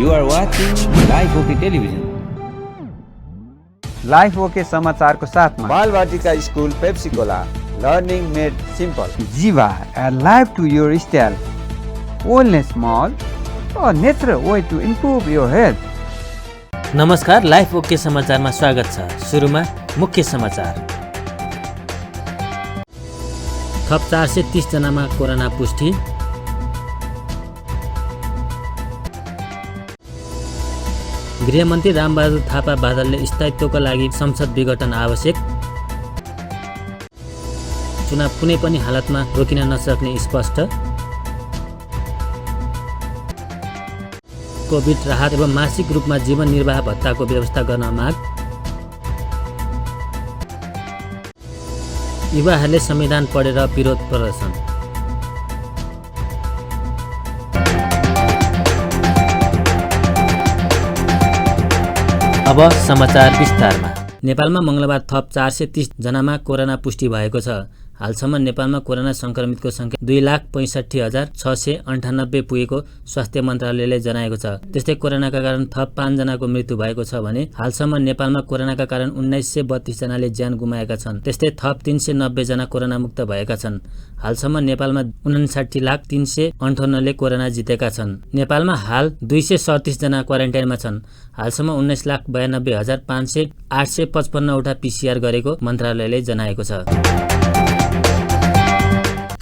You are watching Live OK Television. Life okay समाचारको साथमा Balbatika school Pepsicola learning made simple Jiva live to your style wellness mall natural way to improve your health. नमस्कार, life okay समाचारमा स्वागत छ। सुरुमा मुख्य समाचार। थप 430 जनामा कोरोना पुष्टि। गृहमन्त्री रामबहादुर थापा बादलले स्थायित्वका लागि संसद विघटन आवश्यक। चुनाव कुनै पनि हालतमा रोकिन नसक्ने स्पष्ट। कोभिड राहत एवं मासिक रूपमा जीवन निर्वाह भत्ताको व्यवस्था गर्न माग। युवाहरूले संविधान पढेर विरोध प्रदर्शन। अब समाचार विस्तारमा। नेपालमा मंगलबार थप 430 जनामा कोरोना पुष्टि भएको छ। हालसम्म नेपालमा कोरोना संक्रमितको संख्या 2,65,698 पुगेको स्वास्थ्य मन्त्रालयले जनाएको छ। त्यस्तै कोरोनाका कारण थप 5 जनाको मृत्यु भएको छ भने हालसम्म नेपालमा कोरोनाका कारण 1932 जनाले ज्यान गुमाएका छन्। त्यस्तै थप 390 जना कोरोना मुक्त भएका छन्। हालसम्म नेपालमा 59,358 ले कोरोना जितेका छन्। नेपालमा हाल 237 जना क्वारेन्टाइनमा छन्। हालसम्म 19,92,855 वटा PCR गरेको मन्त्रालयले जनाएको छ।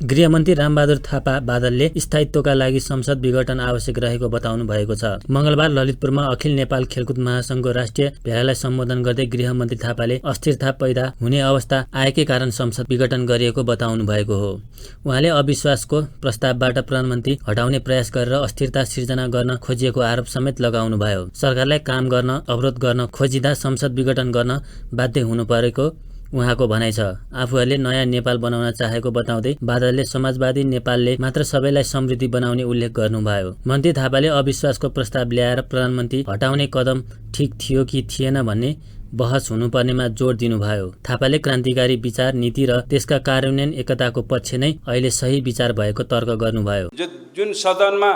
गृहमन्त्री रामबहादुर थापा बादलले स्थायित्वका लागि संसद विघटन आवश्यक रहेको बताउनु भएको छ। मंगलबार ललितपुरमा अखिल नेपाल खेलकुद महासंघको राष्ट्रिय भेलालाई सम्बोधन गर्दै गृहमन्त्री थापाले अस्थिरता पैदा हुने अवस्था आएकै कारण संसद विघटन गरिएको बताउनु भएको हो। उहाँले अविश्वासको प्रस्तावबाट प्रधानमन्त्री हटाउने प्रयास गरेर अस्थिरता सिर्जना गर्न खोजिएको आरोप समेत लगाउनु भयो। सरकारलाई काम गर्न अवरोध गर्न खोजिँदा संसद विघटन गर्न बाध्य हुनु परेको उहाँको भनाइ छ। आफूहरूले नयाँ नेपाल बनाउन चाहेको बताउँदै बादलले समाजवादी नेपालले मात्र सबैलाई समृद्धि बनाउने उल्लेख गर्नुभयो। मन्त्री थापाले अविश्वासको प्रस्ताव ल्याएर प्रधानमन्त्री हटाउने कदम ठिक थियो कि थिएन भन्ने बहस हुनुपर्नेमा जोड दिनुभयो। थापाले क्रान्तिकारी विचार नीति र त्यसका कार्यान्वयन एकताको पक्ष नै अहिले सही विचार भएको तर्क गर्नुभयो। जुन सदनमा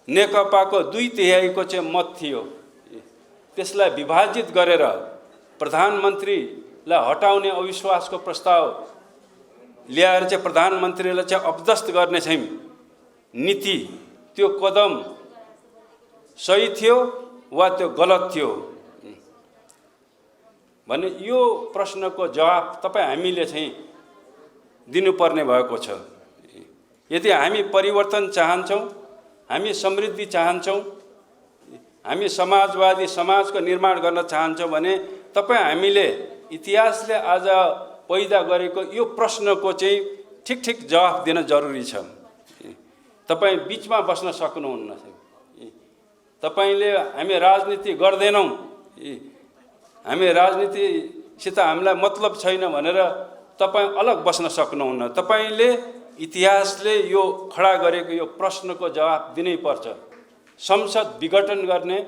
नेकपाको 2/3 चाहिँ मत थियो, त्यसलाई विभाजित गरेर प्रधानमन्त्रीलाई हटाउने अविश्वासको प्रस्ताव ल्याएर चाहिँ प्रधानमन्त्रीलाई चाहिँ अपदस्थ गर्ने चाहिँ नीति, त्यो कदम सही थियो वा त्यो गलत थियो भने यो प्रश्नको जवाफ तपाईँ हामीले चाहिँ दिनुपर्ने भएको छ। यदि हामी परिवर्तन चाहन्छौँ, हामी समृद्धि चाहन्छौँ, हामी समाजवादी समाजको निर्माण गर्न चाहन्छौँ भने तपाईँ हामीले इतिहासले आज पैदा गरेको यो प्रश्नको चाहिँ ठिक जवाफ दिन जरुरी छ। तपाईँ बिचमा बस्न सक्नुहुन्न। तपाईँले हामी राजनीति गर्दैनौँ, हामी राजनीतिसित हामीलाई मतलब छैन भनेर तपाईँ अलग बस्न सक्नुहुन्न। तपाईँले इतिहासले यो खडा गरेको यो प्रश्नको जवाफ दिनै पर्छ। संसद विघटन गर्ने,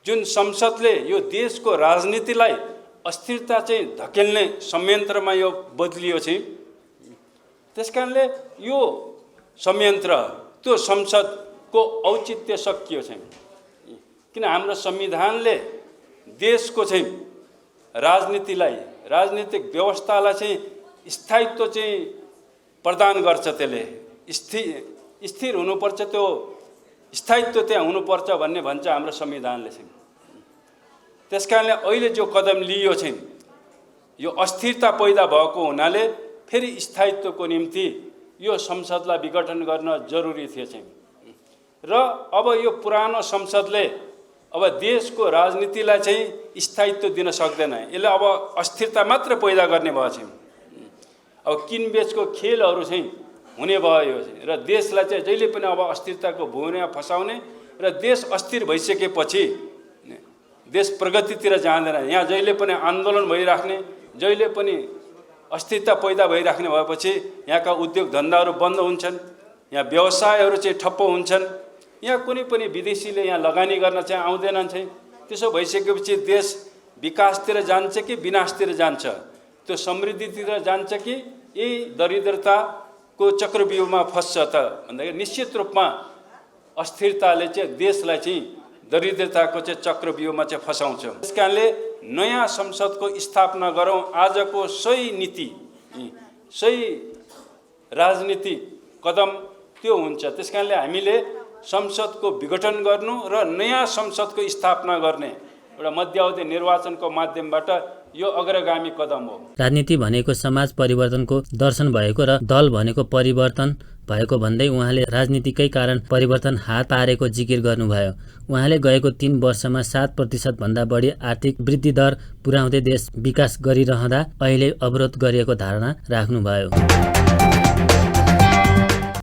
जुन संसदले यो देशको राजनीतिलाई अस्थिरता चाहिँ धकेल्ने संयन्त्रमा यो बदलियो चाहिँ, त्यसकारणले यो संयन्त्र त्यो संसदको औचित्य सकियो चाहिँ। किन हाम्रो संविधानले देशको चाहिँ राजनीतिक व्यवस्थालाई चाहिँ स्थायित्व चाहिँ प्रदान गर्छ। त्यसले स्थिर हुनुपर्छ, त्यो स्थायित्व त्यहाँ हुनुपर्छ भन्ने भन्छ हाम्रो संविधानले चाहिँ। त्यसकारणले अहिले जो कदम लियो चाहिँ यो अस्थिरता पैदा भएको हुनाले फेरि स्थायित्वको निम्ति यो संसदलाई विघटन गर्न जरुरी थियो चाहिँ। र अब यो पुरानो संसदले अब देशको राजनीतिलाई चाहिँ स्थायित्व दिन सक्दैन। यसले अब अस्थिरता मात्र पैदा गर्ने भयो चाहिँ। अब किनबेचको खेलहरू चाहिँ हुने भयो र देशलाई चाहिँ जहिले पनि अब अस्थिरताको भुइँमा फसाउने र देश अस्थिर भइसकेपछि देश प्रगतितिर जाँदैन। यहाँ जहिले पनि आन्दोलन भइराख्ने, जहिले पनि अस्थिरता पैदा भइराख्ने भएपछि यहाँका उद्योग धन्दाहरू बन्द हुन्छन्, यहाँ व्यवसायहरू चाहिँ ठप्प हुन्छन्, यहाँ कुनै पनि विदेशीले यहाँ लगानी गर्न चाहिँ आउँदैनन् चाहिँ। त्यसो भइसकेपछि देश विकासतिर जान्छ कि विनाशतिर जान्छ, त्यो समृद्धितिर जान्छ कि यही दरिद्रताको चक्रव्यूहमा फस्छ त भन्दाखेरि निश्चित रूपमा अस्थिरताले चाहिँ देशलाई चाहिँ दरिद्रताको चाहिँ चक्रव्यूहमा चाहिँ फसाउँछ। त्यस कारणले नयाँ संसदको स्थापना गरौँ। आजको सही नीति, सही राजनीतिक कदम त्यो हुन्छ। त्यस कारणले हामीले संसदको विघटन गर्नु र नयाँ संसदको स्थापना गर्ने एउटा मध्यावधि निर्वाचनको माध्यमबाट यो अग्रगामी कदम हो। राजनीति भनेको समाज परिवर्तनको दर्शन भएको र दल भनेको परिवर्तन भएको भन्दै उहाँले राजनीतिकै कारण परिवर्तन हात पारेको जिकिर गर्नुभयो। उहाँले गएको 3 वर्षमा 7% भन्दा बढी आर्थिक वृद्धि दर पुर्याउँदै देश विकास गरिरहँदा अहिले अवरोध गरिएको धारणा राख्नुभयो।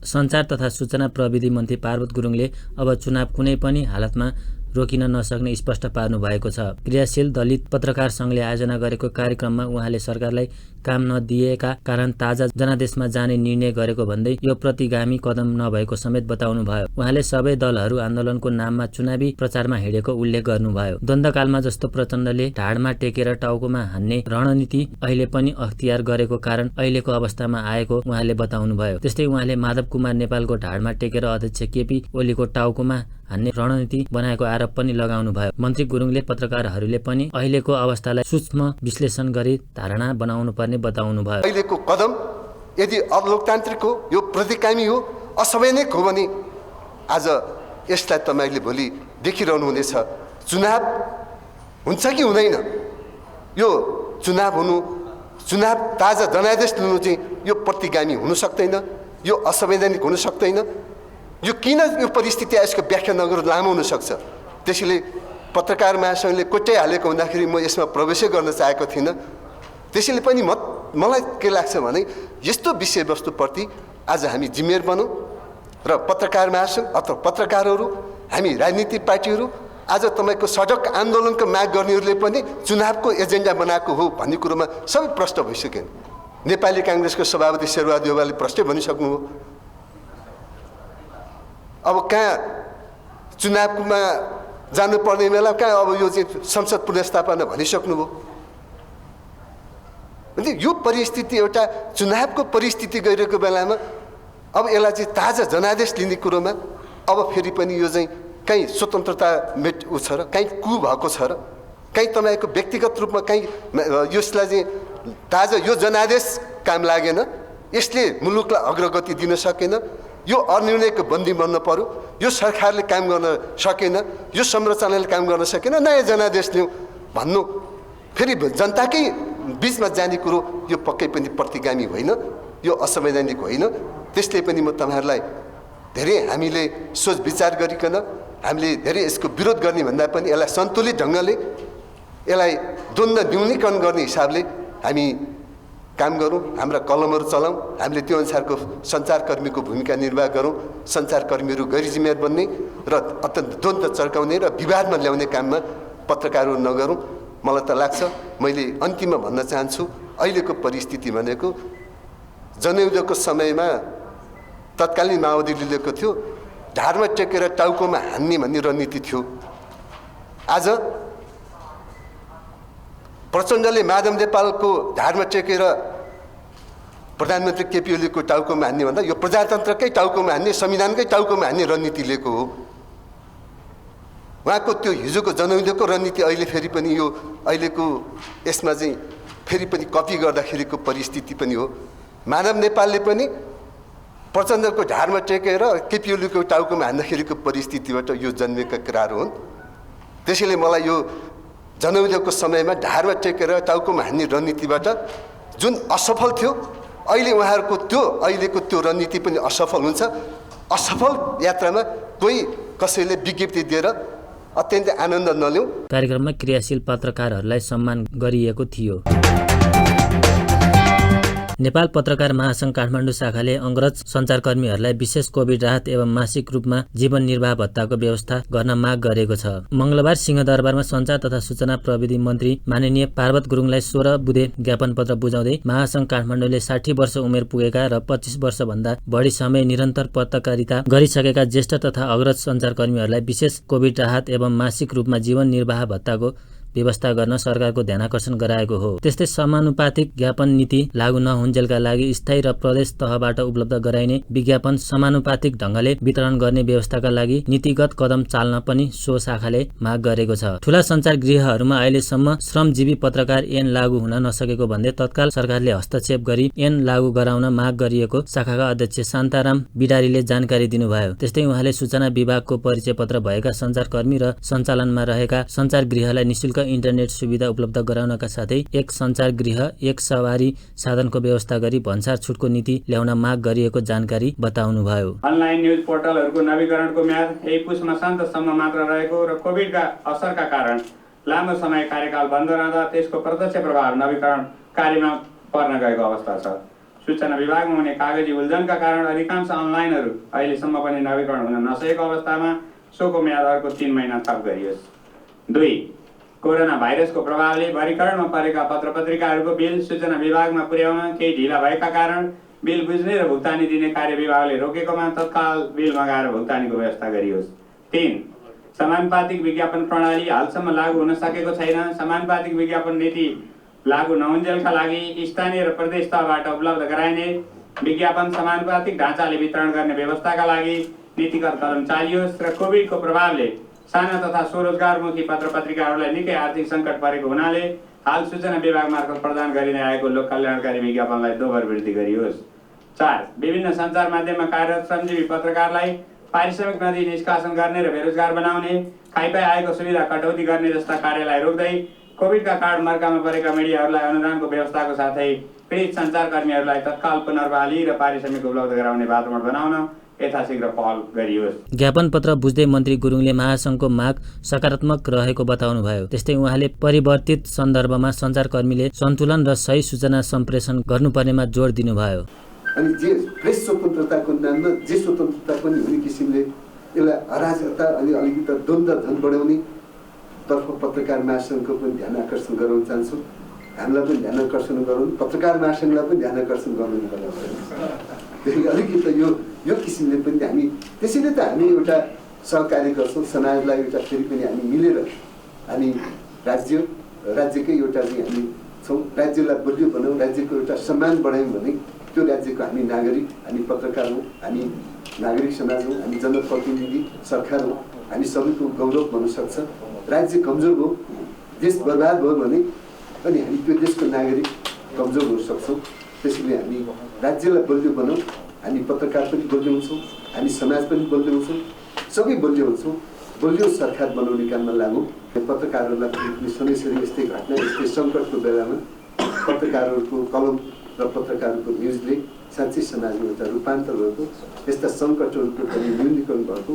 सञ्चार तथा सूचना प्रविधि मन्त्री पार्वत गुरुङले अब चुनाव कुनै पनि हालतमा रोकिन नसक्ने स्पष्ट पार्नु भएको छ। क्रियाशील दलित पत्रकार सङ्घले आयोजना गरेको कार्यक्रममा उहाँले सरकारलाई काम नदिएका कारण ताजा जनादेशमा जाने निर्णय गरेको भन्दै यो प्रतिगामी कदम नभएको समेत बताउनु भयो। उहाँले सबै दलहरू आन्दोलनको नाममा चुनावी प्रचारमा हिँडेको उल्लेख गर्नुभयो। द्वन्द्वकालमा जस्तो प्रचण्डले ढाडमा टेकेर टाउकोमा हान्ने रणनीति अहिले पनि अख्तियार गरेको कारण अहिलेको अवस्थामा आएको उहाँले बताउनुभयो। त्यस्तै उहाँले माधव कुमार नेपालको ढाडमा टेकेर अध्यक्ष केपी ओलीको टाउकोमा हान्ने रणनीति बनाएको आरोप पनि लगाउनु भयो। मन्त्री गुरुङले पत्रकारहरूले पनि अहिलेको अवस्थालाई सूक्ष्म विश्लेषण गरी धारणा बनाउनु पर्ने बताउनु भयो। अहिलेको कदम यदि अलोकतान्त्रिक हो, यो प्रतिगामी हो, असंवैधानिक हो भने आज यसलाई तपाईले भोलि देखिरहनु हुनेछ। चुनाव हुन्छ कि हुँदैन, यो चुनाव ताजा जनादेश लिनु चाहिँ यो प्रतिगामी हुन सक्दैन, यो असंवैधानिक हुन सक्दैन। यो किन यो परिस्थिति यसको व्याख्या नगर्नु लामो हुन सक्छ। त्यसैले पत्रकार महासङ्घले कोट्याइहालेको हुँदाखेरि म यसमा प्रवेशै गर्न चाहेको थिइनँ। त्यसैले पनि मलाई के लाग्छ भने यस्तो विषयवस्तुप्रति आज हामी जिम्मेवार बनौँ र पत्रकार महासङ्घ अथवा पत्रकारहरू, हामी राजनीतिक पार्टीहरू, आज तपाईँको सडक आन्दोलनको माग गर्नेहरूले पनि चुनावको एजेन्डा बनाएको हो भन्ने कुरोमा सबै प्रष्ट भइसक्यो। नेपाली काङ्ग्रेसको सभापति शेरबहादुर देउवाले प्रष्टै भनिसक्नु हो। अब कहाँ चुनावमा जानुपर्ने बेला कहाँ अब यो चाहिँ संसद पुनर्स्थापना भनिसक्नुभयो। भने यो परिस्थिति एउटा चुनावको परिस्थिति गइरहेको बेलामा अब यसलाई चाहिँ ताजा जनादेश लिने कुरोमा अब फेरि पनि यो चाहिँ कहीँ स्वतन्त्रता छ र कहीँ कु भएको छ र कहीँ तपाईँको व्यक्तिगत रूपमा कहीँ यसलाई चाहिँ ताजा यो जनादेश काम लागेन, यसले मुलुकलाई अग्रगति दिन सकेन, यो अनिर्णयको बन्दी बन्न पर्यो, यो सरकारले काम गर्न सकेन, यो संरचनाले काम गर्न सकेन, नयाँ जनादेश ल्याउँ भन्नु फेरि जनताकै बिचमा जाने कुरो यो पक्कै पनि प्रतिगामी होइन, यो असंवैधानिक होइन। त्यसले पनि म तपाईँहरूलाई धेरै हामीले सोच विचार गरिकन हामीले धेरै यसको विरोध गर्ने भन्दा पनि यसलाई सन्तुलित ढङ्गले यसलाई द्वन्द्व न्यूनीकरण गर्ने हिसाबले हामी काम गरौँ, हाम्रा कलमहरू चलाउँ, हामीले त्यो अनुसारको सञ्चारकर्मीको भूमिका निर्वाह गरौँ। सञ्चारकर्मीहरू गैर जिम्मेवार बन्ने र अत्यन्त द्वन्द्व चर्काउने र विवादमा ल्याउने काममा पत्रकारहरू नगरौँ। मलाई त लाग्छ, मैले अन्तिममा भन्न चाहन्छु, अहिलेको परिस्थिति भनेको जनयुद्धको समयमा तत्कालीन माओवादीले लिएको थियो, ढाडमा टेकेर टाउकोमा हान्ने भन्ने रणनीति थियो। आज प्रचण्डले माधव नेपालको ढाडमा टेकेर प्रधानमन्त्री केपी ओलीको टाउकोमा हान्ने भन्दा यो प्रजातन्त्रकै टाउकोमा हान्ने, संविधानकै टाउकोमा हान्ने रणनीति लिएको हो। उहाँको त्यो हिजोको जनयुद्धको रणनीति अहिले फेरि पनि यो अहिलेको यसमा चाहिँ फेरि पनि कपी गर्दाखेरिको परिस्थिति पनि हो। माधव नेपालले पनि प्रचण्डको ढाडमा टेकेर केपी ओलीको टाउकोमा हान्दाखेरिको परिस्थितिबाट यो जन्मेका कुराहरू हुन्। त्यसैले मलाई यो जनयुद्धको समयमा ढाडमा टेकेर टाउकोमा हान्ने रणनीतिबाट जुन असफल थियो, अहिले उहाँहरूको अहिलेको त्यो रणनीति पनि असफल हुन्छ। असफल यात्रामा कोही कसैले विज्ञप्ति दिएर अत्यन्तै आनन्द नलिउँ। कार्यक्रममा क्रियाशील पत्रकारहरूलाई सम्मान गरिएको थियो। नेपाल पत्रकार महासङ्घ काठमाडौँ शाखाले अङ्ग्रेज सञ्चारकर्मीहरूलाई विशेष कोभिड राहत एवं मासिक रूपमा जीवन निर्वाह भत्ताको व्यवस्था गर्न माग गरेको छ। मंगलबार सिंहदरबारमा सञ्चार तथा सूचना प्रविधि मन्त्री माननीय पार्वत गुरुङलाई 16 बुँदे ज्ञापन पत्र बुझाउँदै महासङ्घ काठमाडौँले 60 वर्ष उमेर पुगेका र 25 वर्षभन्दा बढी समय निरन्तर पत्रकारिता गरिसकेका ज्येष्ठ तथा अग्रज सञ्चारकर्मीहरूलाई विशेष कोभिड राहत एवं मासिक रूपमा जीवन निर्वाह भत्ताको व्यवस्था गर्न सरकारको ध्यानाकर्षण गराएको हो। त्यस्तै समानुपातिक ज्ञापन नीति लागू नहुन्जेलका लागि स्थायी र प्रदेश तहबाट उपलब्ध गराइने विज्ञापन समानुपातिक ढंगले वितरण गर्ने व्यवस्थाका लागि नीतिगत कदम चाल्न पनि सो शाखाले माग गरेको छ। ठूला सञ्चार गृहहरूमा अहिलेसम्म श्रमजीवी पत्रकार ऐन लागू हुन नसकेको भन्दै तत्काल सरकारले हस्तक्षेप गरी ऐन लागू गराउन माग गरिएको शाखाका अध्यक्ष शान्ताराम बिडारीले जानकारी दिनुभयो। त्यस्तै उहाँले सूचना विभागको परिचय पत्र भएका सञ्चारकर्मी र सञ्चालनमा रहेका सञ्चार गृहलाई निशुल्क इन्टरनेट सुविधा उपलब्ध गराउनका साथै एक सञ्चार गृह एक सवारी साधनको व्यवस्था गरी भन्सार छुटको नीति ल्याउन माग गरिएको जानकारी बताउनुभयो। अनलाइन न्युज पोर्टलहरूको नवीकरणको म्याद यही पुस मसान्तसम्म मात्र रहेको र कोभिडका असरका कारण लामो समय कार्यकाल बन्द रहँदा त्यसको प्रत्यक्ष प्रभाव नवीकरण कार्यमा पर्न गएको अवस्था छ। सूचना विभागमा हुने कागजी उल्झनका कारण अधिकांश अनलाइनहरू अहिलेसम्म पनि नवीकरण हुन नसकेको अवस्थामा सोको म्याद अर्को 3 महिना थप गरियोस्। 2. कोरोना भाइरसको प्रभावले भरीकरणमा परेका पत्र पत्रिकाहरूको बिल सूचना विभागमा पुर्याउन केही ढिला भएका कारण बिल बुझ्ने र भुक्तानी दिने कार्य विभागले रोकेकोमा तत्काल बिल मगाएर भुक्तानीको व्यवस्था गरियोस्। 3. समानुपातिक विज्ञापन प्रणाली हालसम्म लागू हुन सकेको छैन। समानुपातिक विज्ञापन नीति लागू नहुन्जेलका लागि स्थानीय र प्रदेश तहबाट उपलब्ध गराइने विज्ञापन समानुपातिक ढाँचाले वितरण गर्ने व्यवस्थाका लागि नीतिगत कदम चालियोस् र कोभिडको प्रभावले साना तथा स्वरोजगारमुखी पत्र पत्रिकाहरूलाई निकै आर्थिक सङ्कट परेको हुनाले हाल सूचना विभाग मार्फत प्रदान गरिँदै आएको लोक कल्याणकारी विज्ञापनलाई दोब्बर वृद्धि गरियोस्। 4. विभिन्न सञ्चार माध्यममा कार्यरत श्रमजीवी पत्रकारलाई पारिश्रमिक नदिई निष्कासन गर्ने र बेरोजगार बनाउने, खाइपाई आएको सुविधा कटौती गर्ने जस्ता कार्यलाई रोक्दै कोभिडका कारण मर्कामा परेका मिडियाहरूलाई अनुदानको व्यवस्थाको साथै पीडित सञ्चारकर्मीहरूलाई तत्काल पुनर्बहाली र पारिश्रमिक उपलब्ध गराउने वातावरण बनाउन यथाशीघ्र पहल गरियोस्। ज्ञापन पत्र बुझ्दै मन्त्री गुरुङले महासंघको माग सकारात्मक रहेको बताउनुभयो। त्यस्तै उहाँले परिवर्तित सन्दर्भमा सञ्चारकर्मीले सन्तुलन र सही सूचना सम्प्रेषण गर्नुपर्नेमा जोड दिनुभयो। अनि जे प्रेस स्वतन्त्रताको नाममा जे स्वतन्त्रता पनि हुने किसिमले यसलाई अराजकता अनि अलिकति द्वन्द्व धन बढाउने तर्फ पत्रकार महासङ्घको पनि ध्यान आकर्षण गराउन चाहन्छु। हामीलाई पनि ध्यान आकर्षण गराउनु, पत्रकार महासङ्घलाई पनि ध्यान आकर्षण गर्नु पर्छ। अलिकति यो किसिमले पनि हामी त्यसैले त हामी एउटा सहकार्य गर्छौँ समाजलाई एउटा फेरि पनि हामी मिलेर हामी राज्यकै एउटा चाहिँ हामी छौँ। राज्यलाई बलियो बनाऊँ, राज्यको एउटा सम्मान बढायौँ भने त्यो राज्यको हामी नागरिक, हामी पत्रकार हौँ, हामी नागरिक समाज हौँ, हामी जनप्रतिनिधि सरकार हौँ, हामी सबैको गौरव हुन सक्छ। राज्य कमजोर हो, देश बर्बाद भयो भने अनि हामी त्यो देशको नागरिक कमजोर हुन सक्छौँ। त्यसैले हामी राज्यलाई बलियो बनाऊँ, हामी पत्रकार पनि बलियो हुन्छौँ, हामी समाज पनि बलियो हुन्छौँ, सबै बलियो हुन्छौँ। बलियो सरकार बनाउने काममा लागौँ। पत्रकारहरूलाई समयसरी यस्तै घटना यस्तै सङ्कटको बेलामा पत्रकारहरूको कलम र पत्रकारहरूको न्युजले साँच्चै समाजमा एउटा रूपान्तर भएको, यस्ता सङ्कटहरूको पनि न्यूनीकरण भएको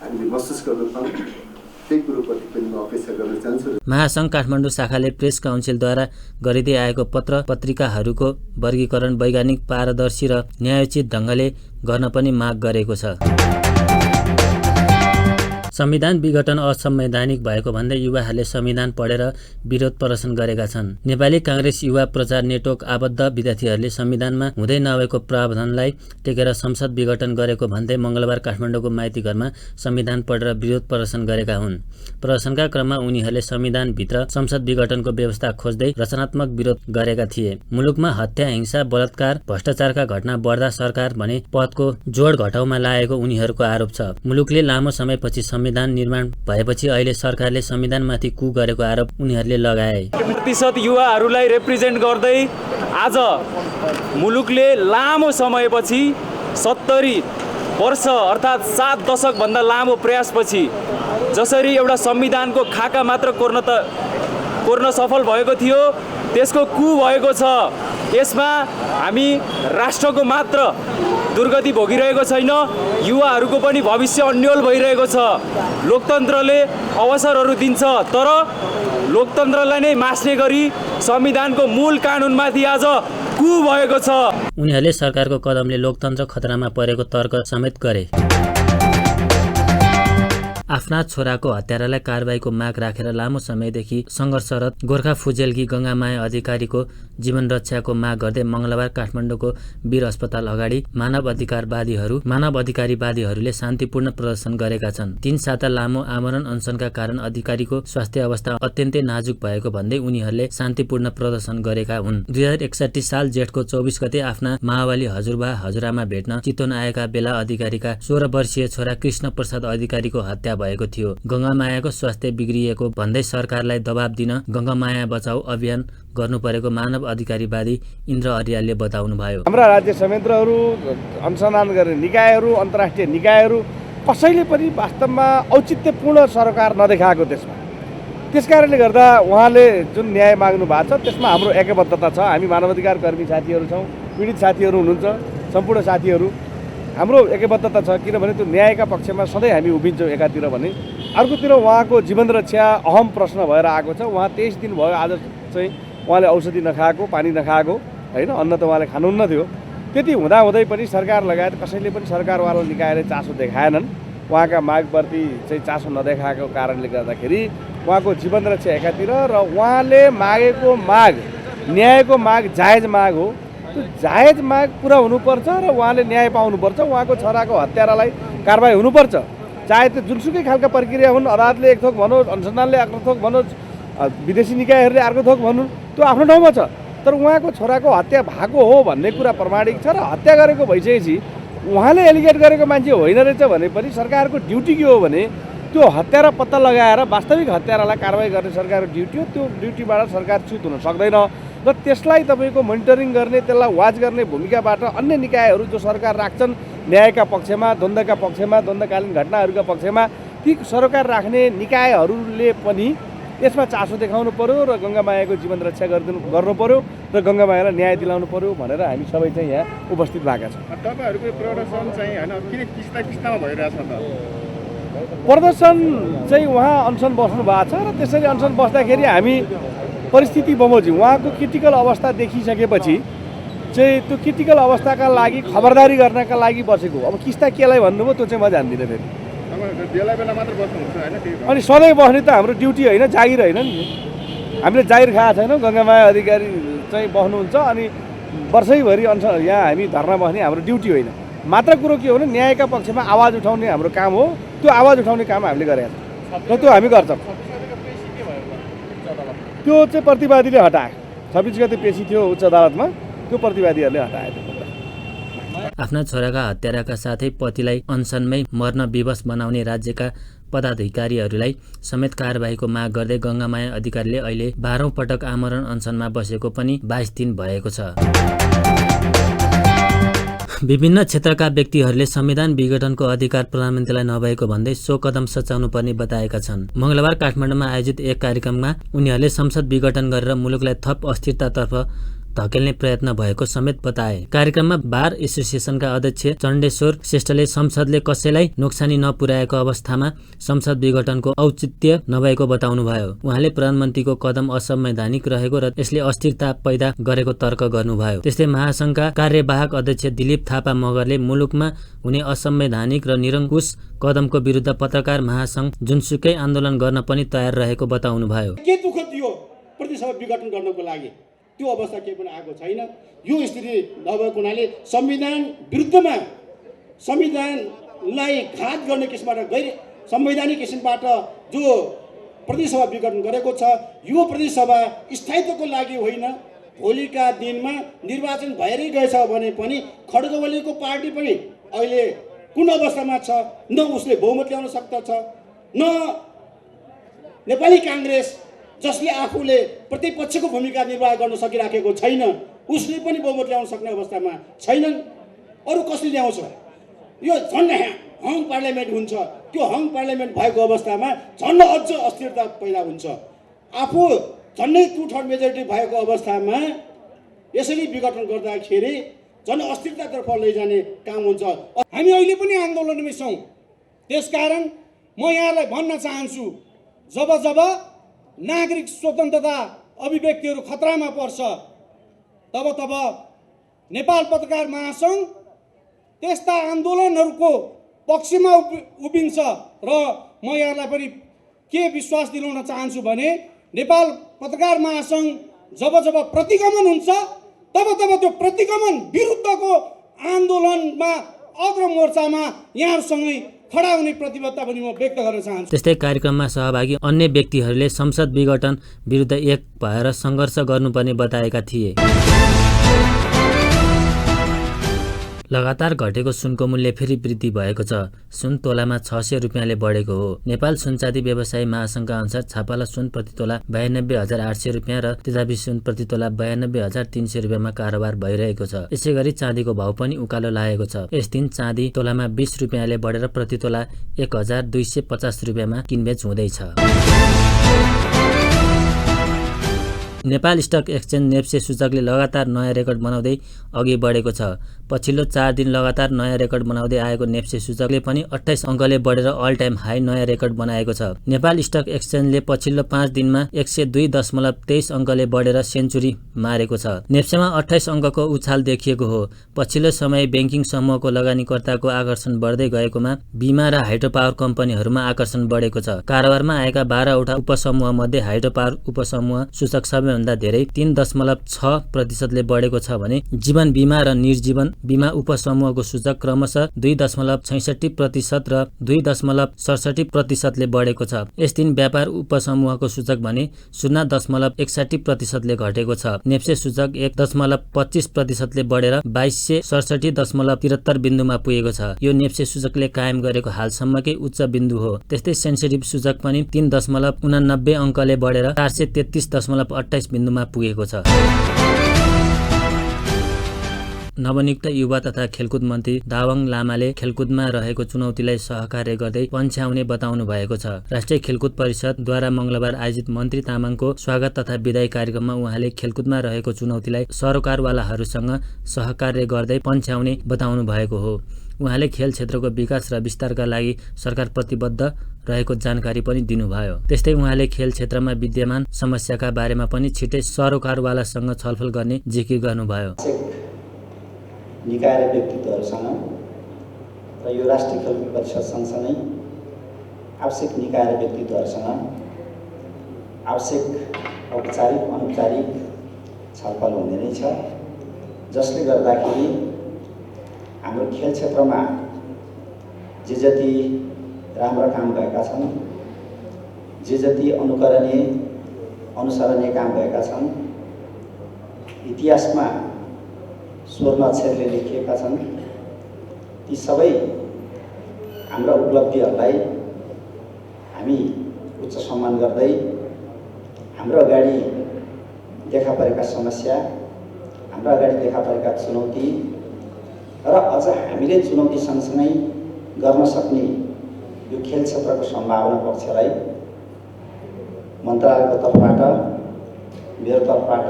हामीले महसुस गर्न पाऊँ। त्यही कुरोप्रति पनि म अपेक्षा गर्न चाहन्छु। महासङ्घ काठमाडौँ शाखाले प्रेस काउन्सिलद्वारा गरिँदै आएको पत्र पत्रिकाहरूको वर्गीकरण वैज्ञानिक पारदर्शी र न्यायोचित ढङ्गले गर्न पनि माग गरेको छ। संविधान विघटन असंवैधानिक भएको भन्दै युवाहरूले संविधान पढेर विरोध प्रदर्शन गरेका छन्। नेपाली काङ्ग्रेस युवा प्रचार नेटवर्क आबद्ध विद्यार्थीहरूले संविधानमा हुँदै नभएको प्रावधानलाई टेकेर संसद विघटन गरेको भन्दै मंगलबार काठमाडौँको माइती घरमा संविधान पढेर विरोध प्रदर्शन गरेका हुन्। प्रदर्शनका क्रममा उनीहरूले संविधानभित्र संसद विघटनको व्यवस्था खोज्दै रचनात्मक विरोध गरेका थिए। मुलुकमा हत्या, हिंसा, बलात्कार, भ्रष्टाचारका घटना बढ्दा सरकार भने पदको जोड घटाउमा लागेको उनीहरूको आरोप छ। मुलुकले लामो समयपछि संविधान निर्माण भएपछि अहिले सरकारले संविधानमाथि कु गरेको आरोप उनीहरूले लगाए। प्रतिशत युवाहरूलाई रिप्रेजेन्ट गर्दै आज मुलुकले लामो समयपछि 70 वर्ष अर्थात् 7 दशकभन्दा लामो प्रयासपछि जसरी एउटा संविधानको खाका मात्र कोर्न सफल भएको थियो, त्यसको कु भएको छ। यसमा हामी राष्ट्रको मात्र दुर्गति भोगिरहेको छैन, युवाहरूको पनि भविष्य अन्यल भइरहेको छ। लोकतन्त्रले अवसरहरू दिन्छ, तर लोकतन्त्रलाई नै मास्ने गरी संविधानको मूल कानुनमाथि आज कु भएको छ। उनीहरूले सरकारको कदमले लोकतन्त्र खतरामा परेको तर्क समेत गरे। आफ्ना छोराको हत्यारालाई कारबाहीको माग राखेर लामो समयदेखि सङ्घर्षरत गोर्खा फुजेलकी गङ्गामाया अधिकारीको जीवन रक्षाको माग गर्दै मङ्गलबार काठमाडौँको वीर अस्पताल अगाडि मानव अधिकारीवादीहरूले शान्तिपूर्ण प्रदर्शन गरेका छन्। 3 साता लामो आमरण अनसनका कारण अधिकारीको स्वास्थ्य अवस्था अत्यन्तै नाजुक भएको भन्दै उनीहरूले शान्तिपूर्ण प्रदर्शन गरेका हुन्। 2061 साल जेठको 24 गते आफ्ना माओवाली हजुरबा हजुरआमा भेट्न चितवन आएका बेला अधिकारीका 16 वर्षीय छोरा कृष्ण प्रसाद अधिकारीको हत्या भएको थियो। गङ्गामायाको स्वास्थ्य बिग्रिएको भन्दै सरकारलाई दबाब दिन गङ्गामाया बचाऊ अभियान गर्नु परेको मानव अधिकारीवादी इन्द्र अर्यालले बताउनुभयो। हाम्रा राज्य संयन्त्रहरू, अनुसन्धान गर्ने निकायहरू, अन्तर्राष्ट्रिय निकायहरू कसैले पनि वास्तवमा औचित्यपूर्ण सरकार नदेखाएको त्यसकारणले गर्दा उहाँले जुन न्याय माग्नु भएको छ त्यसमा हाम्रो एकबद्धता छ। हामी मानवाधिकार कर्मी साथीहरू छौँ, पीडित साथीहरू हुनुहुन्छ, सम्पूर्ण साथीहरू हाम्रो एकबद्धता छ। किनभने त्यो न्यायका पक्षमा सधैँ हामी उभिन्छौँ एकातिर भने, अर्कोतिर उहाँको जीवन रक्षा अहम प्रश्न भएर आएको छ। उहाँ 23 दिन भयो आज चाहिँ उहाँले औषधि नखाएको, पानी नखाएको, होइन, अन्न त उहाँले खानुहुन्न थियो। त्यति हुँदाहुँदै पनि सरकार लगायत कसैले पनि सरकारवाला निकायले चासो देखाएनन्। उहाँका मागप्रति चाहिँ चासो नदेखाएको कारणले गर्दाखेरि उहाँको जीवन रक्षा एकातिर र उहाँले मागेको माग, न्यायको माग जायज माग हो। त्यो जायज माग पुरा हुनुपर्छ र उहाँले न्याय पाउनुपर्छ। उहाँको छोराको हत्यारालाई कारबाही हुनुपर्छ, चाहे त्यो जुनसुकै खालका प्रक्रिया हुन्। अदालतले एक थोक भनोस्, अनुसन्धानले अर्को थोक भनोस्, विदेशी निकायहरूले अर्को थोक भनुन्, त्यो आफ्नो ठाउँमा छ। तर उहाँको छोराको हत्या भएको हो भन्ने कुरा प्रमाणिक छ र हत्या गरेको भइसकेपछि उहाँले एलिगेट गरेको मान्छे होइन रहेछ भने पनि सरकारको ड्युटी के हो भने त्यो हत्यारा पत्ता लगाएर वास्तविक हत्यारालाई कारबाही गर्ने सरकारको ड्युटी हो। त्यो ड्युटीबाट सरकार च्युत हुन सक्दैन र त्यसलाई तपाईँको मोनिटरिङ गर्ने, त्यसलाई वाच गर्ने भूमिकाबाट अन्य निकायहरू जो सरकार राख्छन् न्यायका पक्षमा, द्वन्द्वका पक्षमा, द्वन्द्वकालीन घटनाहरूका पक्षमा, ती सरकार राख्ने निकायहरूले पनि यसमा चासो देखाउनु पर्यो र गङ्गामायाको जीवन रक्षा गर्नु पर्यो र गङ्गामायालाई न्याय दिलाउनु पर्यो भनेर हामी सबै चाहिँ यहाँ उपस्थित भएका छौँ। तपाईँहरूको प्रदर्शन चाहिँ होइन किन किस्तामा भइरहेछ त? प्रदर्शन चाहिँ उहाँ अनसन बस्नु भएको छ र त्यसरी अनसन बस्दाखेरि हामी परिस्थिति बमोजिम उहाँको क्रिटिकल अवस्था देखिसकेपछि चाहिँ त्यो क्रिटिकल अवस्थाका लागि खबरदारी गर्नका लागि बसेको। अब किस्ता केलाई भन्नुभयो त्यो चाहिँ म जान्दिनँ फेरि। बेला मात्र बस्नुहुन्छ होइन? अनि सधैँ बस्ने त हाम्रो ड्युटी होइन, जागिर होइन नि। हामीले जागिर खाएको छैनौँ। गङ्गामाया अधिकारी चाहिँ बस्नुहुन्छ अनि वर्षैभरि यहाँ हामी धर्ना बस्ने हाम्रो ड्युटी होइन। मात्र कुरो के हो भने न्यायका पक्षमा आवाज उठाउने हाम्रो काम हो। त्यो आवाज उठाउने काम हामीले गरेका छौँ र त्यो हामी गर्छौँ। त्यो चाहिँ प्रतिवादीले हटाए। 26 गते पेशी थियो उच्च अदालतमा, त्यो प्रतिवादीहरूले हटाए। आफ्ना छोराका हत्याराका साथै पतिलाई अनसनमै मर्न विवश बनाउने राज्यका पदाधिकारीहरूलाई समेत कारबाहीको माग गर्दै गङ्गामाया अधिकारीले अहिले 12औं पटक आमरण अनसनमा बसेको पनि 22 दिन भएको छ। विभिन्न क्षेत्रका व्यक्तिहरूले संविधान विघटनको अधिकार प्रधानमन्त्रीलाई नभएको भन्दै सो कदम सच्याउनु पर्ने बताएका छन्। मङ्गलबार काठमाडौँमा आयोजित एक कार्यक्रममा उनीहरूले संसद विघटन गरेर मुलुकलाई थप अस्थिरतातर्फ धकेल्ने प्रयत्न भएको समेत बताए। कार्यक्रममा बार एसोसिएसनका अध्यक्ष चण्डेश्वर श्रेष्ठले संसदले कसैलाई नोक्सानी नपुर्याएको अवस्थामा संसद विघटनको औचित्य नभएको बताउनुभयो। उहाँले प्रधानमन्त्रीको कदम असंवैधानिक रहेको र यसले अस्थिरता पैदा गरेको तर्क गर्नुभयो। त्यस्तै महासंघका कार्यवाहक अध्यक्ष दिलीप थापा मगरले मुलुकमा हुने असंवैधानिक र निरङ्कुश कदमको विरुद्ध पत्रकार महासंघ जुनसुकै आन्दोलन गर्न पनि तयार रहेको बताउनुभयो। के दुःख दियो प्रतिसभा विघटन गर्नको लागि? त्यो अवस्था केही पनि आएको छैन। यो स्थिति नभएको हुनाले संविधान विरुद्धमा, संविधानलाई घात गर्ने किसिमबाट गैर संवैधानिक किसिमबाट जो प्रतिसभा विघटन गरेको छ, यो प्रतिसभा स्थायित्वको लागि होइन। भोलिका दिनमा निर्वाचन भएरै गएछ भने पनि खड्गवलीको पार्टी पनि अहिले कुन अवस्थामा छ? न उसले बहुमत ल्याउन सक्दछ, न नेपाली काङ्ग्रेस जसले आफूले प्रतिपक्षको भूमिका निर्वाह गर्न सकिराखेको छैन, उसले पनि बहुमत ल्याउन सक्ने अवस्थामा छैनन्। अरू कसले ल्याउँछ? यो झन् हङ पार्लियामेन्ट हुन्छ। त्यो हङ पार्लियामेन्ट भएको अवस्थामा झन् अझ अस्थिरता पैदा हुन्छ। आफू झन्नै 2/3 मेजोरिटी भएको अवस्थामा यसरी विघटन गर्दाखेरि झन् अस्थिरतातर्फ लैजाने काम हुन्छ। हामी अहिले पनि आन्दोलनमै छौँ। त्यसकारण म यहाँलाई भन्न चाहन्छु, जब नागरिक स्वतन्त्रता अभिव्यक्तिहरू खतरामा पर्छ तब नेपाल पत्रकार महासंघ त्यस्ता आन्दोलनहरूको पक्षमा उभिन्छ र म यहाँलाई पनि के विश्वास दिलाउन चाहन्छु भने नेपाल पत्रकार महासङ्घ जब प्रतिगमन हुन्छ तब त्यो प्रतिगमन विरुद्धको आन्दोलनमा अग्र मोर्चामा यहाँहरूसँगै खडा हुने प्रतिबद्धता पनि म व्यक्त गर्न चाहन्छु। त्यस्तै कार्यक्रममा सहभागी अन्य व्यक्तिहरूले संसद विघटन विरुद्ध एक भएर सङ्घर्ष गर्नुपर्ने बताएका थिए। लगातार घटेको सुनको मूल्य फेरि वृद्धि भएको छ। सुन तोलामा 600 रुपियाँले बढेको हो। नेपाल सुनचाँदी व्यवसायी महासङ्घका अनुसार छापाला सुन प्रति तोला 92,800 रुपियाँ र तेजाबी सुन प्रति तोला 92,300 रुपियाँमा कारोबार भइरहेको छ। यसैगरी चाँदीको भाउ पनि उकालो लागेको छ। यस दिन चाँदी तोलामा 20 रुपियाँले बढेर प्रति तोला 1,250 रुपियाँमा किनबेच हुँदैछ। नेपाल स्टक एक्सचेन्ज नेप्से सूचकले लगातार नयाँ रेकर्ड बनाउँदै अघि बढेको छ। पछिल्लो 4 दिन लगातार नयाँ रेकर्ड बनाउँदै आएको नेप्से सूचकले पनि 28 अङ्कले बढेर अल टाइम हाई नयाँ रेकर्ड बनाएको छ। नेपाल स्टक एक्सचेन्जले पछिल्लो 5 दिनमा 102.23 अङ्कले बढेर सेन्चुरी मारेको छ। नेप्सेमा 28 अङ्कको उछाल देखिएको हो। पछिल्लो समय ब्याङ्किङ समूहको लगानीकर्ताको आकर्षण बढ्दै गएकोमा बिमा र हाइड्रो पावर कम्पनीहरूमा आकर्षण बढेको छ। कारोबारमा आएका 12 वटा उपसमूह मध्ये हाइड्रो पावर उपसमूह सूचक सबैभन्दा धेरै 3.6% बढेको छ भने जीवन बिमा र निर्जीवन बिमा उपसमूहको सूचक क्रमशः 2.66% र 2.67% बढेको छ। यस दिन व्यापार उपसमूहको सूचक भने 0.61% घटेको छ। नेप्से सूचक 1.25% बढेर 2267.73 बिन्दुमा पुगेको छ। यो नेप्से सूचकले कायम गरेको हालसम्मकै उच्च बिन्दु हो। त्यस्तै सेन्सिटिभ सूचक पनि 3.89 अङ्कले बढेर 433.28 बिन्दुमा पुगेको छ। नवनियुक्त युवा तथा खेलकुद मन्त्री दावाङ लामाले खेलकुदमा रहेको चुनौतीलाई सहकार्य गर्दै पन्छ्याउने बताउनु भएको छ। राष्ट्रिय खेलकुद परिषदद्वारा मंगलबार आयोजित मन्त्री तामाङको स्वागत तथा विदाई कार्यक्रममा उहाँले खेलकुदमा रहेको चुनौतीलाई सरोकारवालाहरूसँग सहकार्य गर्दै पन्छ्याउने बताउनु भएको हो। उहाँले खेल क्षेत्रको विकास र विस्तारका लागि सरकार प्रतिबद्ध रहेको जानकारी पनि दिनुभयो। त्यस्तै उहाँले खेल क्षेत्रमा विद्यमान समस्याका बारेमा पनि छिटै सरोकारवालासँग छलफल गर्ने जिकिर गर्नुभयो। निकाय र व्यक्तित्वहरूसँग र यो राष्ट्रिय खेलकुद परिषद सँगसँगै आवश्यक निकाय र व्यक्तित्वहरूसँग आवश्यक औपचारिक अनौपचारिक छलफल हुने नै छ, जसले गर्दाखेरि हाम्रो खेल क्षेत्रमा जे जति राम्रा काम भएका छन्, जे जति अनुसरणीय काम भएका छन्, इतिहासमा स्वर्ण अक्षरले लेखिएका छन्, ती सबै हाम्रा उपलब्धिहरूलाई हामी उच्च सम्मान गर्दै हाम्रो अगाडि देखा परेका समस्या, हाम्रो अगाडि देखा परेका चुनौती र अझ हामीले चुनौती सँगसँगै गर्न सक्ने यो खेल क्षेत्रको सम्भावना पक्षलाई मन्त्रालयको तर्फबाट, मेरो तर्फबाट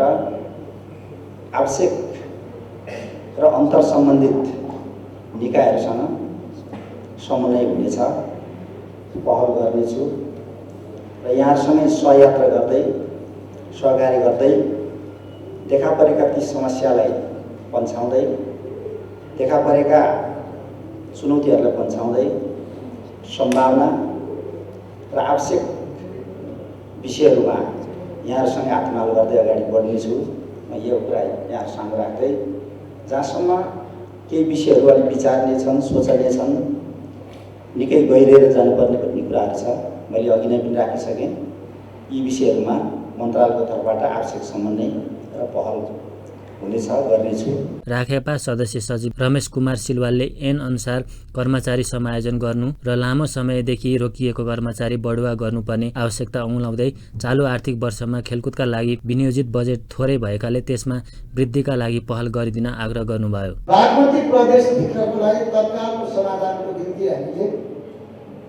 आवश्यक र अन्तर सम्बन्धित निकायहरूसँग समन्वय हुनेछ, पहल गर्नेछु र यहाँहरूसँगै सहयात्रा गर्दै सहकार्य गर्दै देखा परेका ती समस्यालाई पन्छाउँदै, देखा परेका चुनौतीहरूलाई पन्छाउँदै सम्भावना र आवश्यक विषयहरूमा यहाँहरूसँग हातमाल गर्दै अगाडि बढ्नेछु। म यो कुरा यहाँहरूसँग राख्दै जहाँसम्म केही विषयहरू अलिक विचार्ने छन्, सोचनीय छन्, निकै गहिरिएर जानुपर्ने भन्ने कुराहरू छ, मैले अघि नै पनि राखिसकेँ। यी विषयहरूमा मन्त्रालयको तर्फबाट आवश्यक समन्वय र पहल हुनेछ, गर्नेछु। राखेपा सदस्य सचिव रमेश कुमार सिलवालले ऐन अनुसार कर्मचारी समायोजन गर्नु र लामो समयदेखि रोकिएको कर्मचारी बढुवा गर्नुपर्ने आवश्यकता औँल्याउँदै चालु आर्थिक वर्षमा खेलकुदका लागि विनियोजित बजेट थोरै भएकाले त्यसमा वृद्धिका लागि पहल गरिदिन आग्रह गर्नुभयो। बागमती प्रदेशभित्रको लागि तत्कालको समाधानको निम्ति हामीले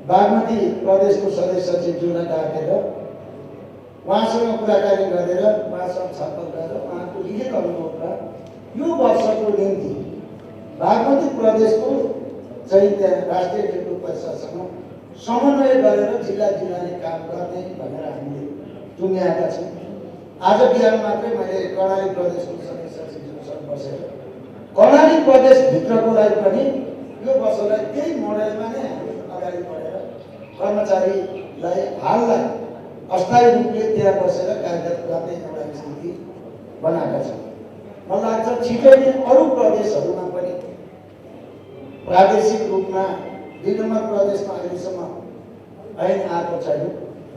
बागमती प्रदेशको सदस्य सचिवज्यूलाई डाकेर उहाँसँग कुराकानी गरेर उहाँसँग छलफल गरेर उहाँको लिखित अनुरोधमा यो वर्षको निम्ति बागमती प्रदेशको चाहिँ त्यहाँ राष्ट्रिय खेलकुद परिषदसँग समन्वय गरेर जिल्ला जिल्लाले काम गर्ने भनेर हामीले टुङ्ग्याएका छौँ। आज बिहान मात्रै मैले कर्णाली प्रदेशको सदस्य सचिवसँग बसेर कर्णाली प्रदेशभित्रको लागि पनि यो वर्षलाई त्यही मोडेलमा नै हामी अगाडि बढेर कर्मचारीलाई हाललाई अस्थायी रूपले त्यहाँ बसेर कार्यरत गर्ने एउटा स्थिति बनाएका छन्। मलाई लाग्छ छिटै नै अरू प्रदेशहरूमा पनि प्रादेशिक रूपमा 2 नम्बर प्रदेशमा अहिलेसम्म ऐन आएको छैन।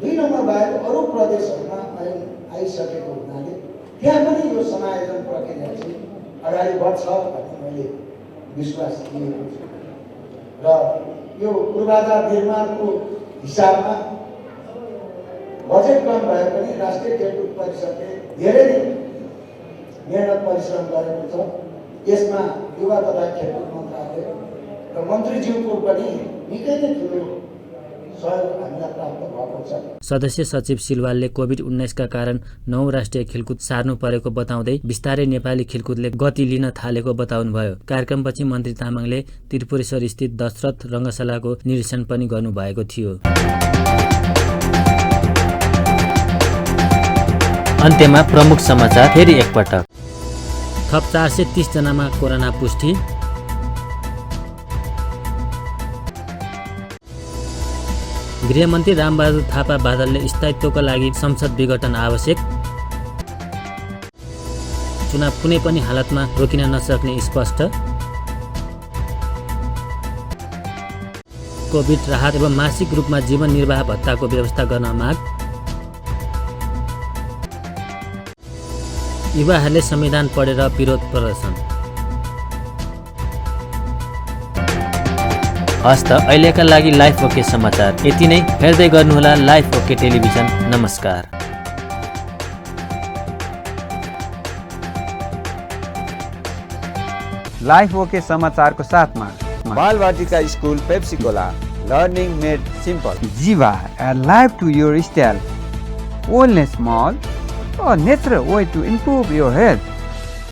2 नम्बर बाहेक अरू प्रदेशहरूमा ऐन आइसकेको हुनाले त्यहाँ पनि यो समायोजन प्रक्रिया चाहिँ अगाडि बढ्छ भन्ने मैले विश्वास लिएको छु। र यो पूर्वाधार निर्माणको हिसाबमा बजेट कम भए पनि राष्ट्रिय खेलकुद परिषदले धेरै नै मेहनत परिश्रम गरेको छ। यसमा युवा तथा खेलकुद मन्त्रालय र मन्त्रीज्यूको पनि निकै नै ठुलो सहयोग हामीलाई प्राप्त भएको छ। सदस्य सचिव सिलवालले कोभिड-19 का कारण 9 राष्ट्रिय खेलकुद सार्नु परेको बताउँदै बिस्तारै नेपाली खेलकुदले गति लिन थालेको बताउनुभयो। कार्यक्रमपछि मन्त्री तामाङले त्रिपुरेश्वर स्थित दशरथ रङ्गशालाको निरीक्षण पनि गर्नुभएको थियो। अन्त्यमा प्रमुख समाचार फेरि एकपटक। थप 430 जनामा कोरोना पुष्टि। गृहमन्त्री रामबहादुर थापा बादलले स्थायित्वका लागि संसद विघटन आवश्यक। चुनाव कुनै पनि हालतमा रोकिन नसक्ने स्पष्ट। कोभिड राहत एवं मासिक रूपमा जीवन निर्वाह भत्ताको व्यवस्था गर्न माग। युवाहरूले संविधान पढेर विरोध प्रदर्शन। हस्त अहिलेका लागि लाइफ ओके समाचार यति नै। हेर्दै गर्नुहोला लाइफ ओके टेलिभिजन। नमस्कार। लाइफ ओके समाचारको साथमा Balwatika school Pepsicola learning made simple. Jiva alive to your style. Wellness Mall, a natural way to improve your health.